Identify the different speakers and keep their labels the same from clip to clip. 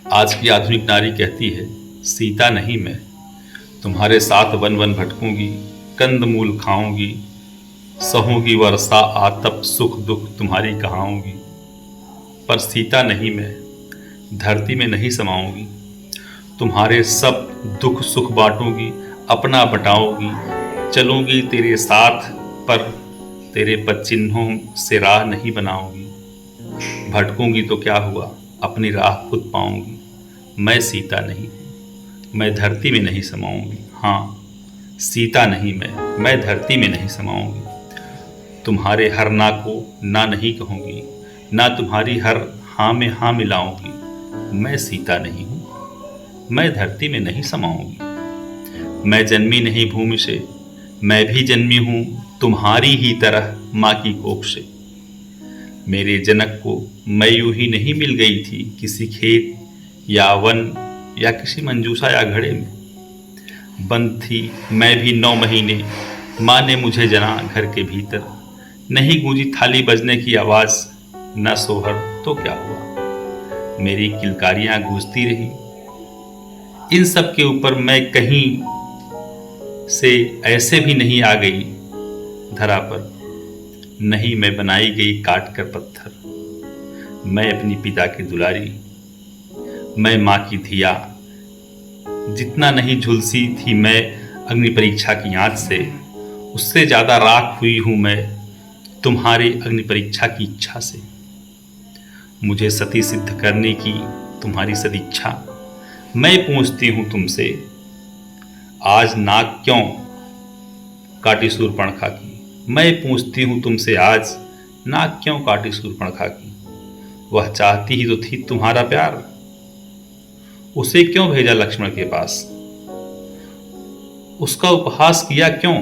Speaker 1: आज की आधुनिक नारी कहती है, सीता नहीं मैं, तुम्हारे साथ वन वन भटकूंगी, कंद मूल खाऊंगी, सहूंगी वर्षा आतप सुख दुख तुम्हारी कहाऊंगी। पर सीता नहीं मैं, धरती में नहीं समाऊंगी, तुम्हारे सब दुख सुख बांटूंगी, अपना बटाऊंगी, चलूंगी तेरे साथ, पर तेरे पद चिन्हों से राह नहीं बनाऊंगी। भटकूंगी तो क्या हुआ, अपनी राह खुद पाऊंगी। मैं सीता नहीं, मैं धरती में नहीं समाऊंगी। हाँ, सीता नहीं मैं धरती में नहीं समाऊंगी। तुम्हारे हर ना को ना नहीं कहूंगी, ना तुम्हारी हर हाँ में हाँ मिलाऊंगी। मैं सीता नहीं हूँ, मैं धरती में नहीं समाऊंगी। मैं जन्मी नहीं भूमि से, मैं भी जन्मी हूँ तुम्हारी ही तरह माँ की कोख से। मेरे जनक को मैं यूं ही नहीं मिल गई थी किसी खेत या वन या किसी मंजूषा या घड़े में। बंद थी मैं भी 9 महीने, माँ ने मुझे जना घर के भीतर। नहीं गूंजी थाली बजने की आवाज़, न सोहर तो क्या हुआ, मेरी किलकारियाँ गूंजती रही। इन सब के ऊपर मैं कहीं से ऐसे भी नहीं आ गई धरा पर, नहीं मैं बनाई गई काट कर पत्थर। मैं अपनी पिता की दुलारी, मैं माँ की धिया, जितना नहीं झुलसी थी मैं अग्नि परीक्षा की आँच से, उससे ज़्यादा राख हुई हूँ मैं तुम्हारी अग्नि परीक्षा की इच्छा से। मुझे सती सिद्ध करने की तुम्हारी सदिच्छा, मैं पूछती हूँ तुमसे, आज नाक क्यों काटी शूर्पणखा की। मैं पूछती हूँ तुमसे, आज नाक क्यों काटी शूर्पणखा की। वह चाहती ही तो थी तुम्हारा प्यार, उसे क्यों भेजा लक्ष्मण के पास। उसका उपहास किया क्यों,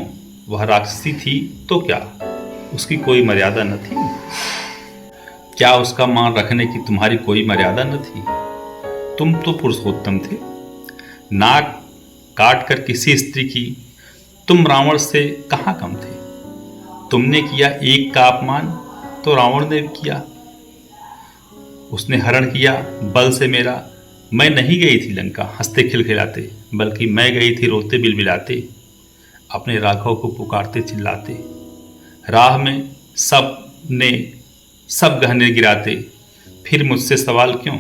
Speaker 1: वह राक्षसी थी तो क्या, उसकी कोई मर्यादा न थी। क्या उसका मान रखने की तुम्हारी कोई मर्यादा न थी। तुम तो पुरुषोत्तम थे, नाक काट कर किसी स्त्री की तुम रावण से कहाँ कम थे। तुमने किया एक का अपमान तो रावण ने किया, उसने हरण किया बल से मेरा। मैं नहीं गई थी लंका हंसते खिलखिलाते, बल्कि मैं गई थी रोते बिलबिलाते, अपने राघव को पुकारते चिल्लाते। राह में सब ने सब गहने गिराते, फिर मुझसे सवाल क्यों।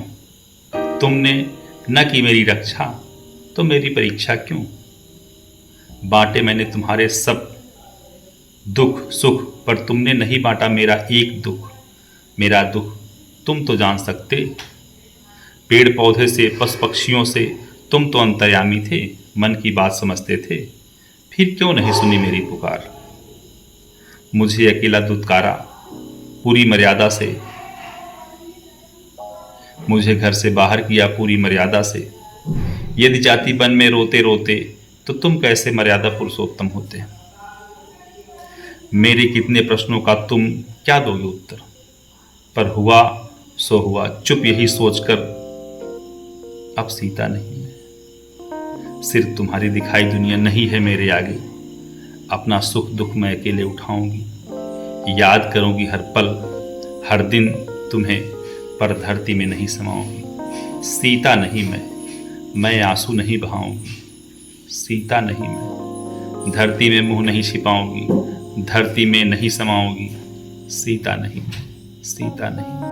Speaker 1: तुमने न की मेरी रक्षा तो मेरी परीक्षा क्यों। बांटे मैंने तुम्हारे सब दुख सुख, पर तुमने नहीं बांटा मेरा एक दुख। मेरा दुख तुम तो जान सकते, पेड़ पौधे से पशु पक्षियों से तुम तो अंतर्यामी थे, मन की बात समझते थे। फिर क्यों नहीं सुनी मेरी पुकार। मुझे अकेला दुत्कारा पूरी मर्यादा से, मुझे घर से बाहर किया पूरी मर्यादा से। यदि जाति वन में रोते रोते तो तुम कैसे मर्यादा पुरुषोत्तम होते। मेरे कितने प्रश्नों का तुम क्या दोगे उत्तर। पर हुआ सो हुआ, चुप यही सोचकर अब सीता नहीं मैं। सिर्फ तुम्हारी दिखाई दुनिया नहीं है मेरे आगे। अपना सुख दुख मैं अकेले उठाऊंगी, याद करूंगी हर पल हर दिन तुम्हें, पर धरती में नहीं समाऊंगी। सीता नहीं मैं आंसू नहीं बहाऊंगी। सीता नहीं मैं, धरती में मुंह नहीं छिपाऊंगी, धरती में नहीं समाऊंगी। सीता नहीं, सीता नहीं।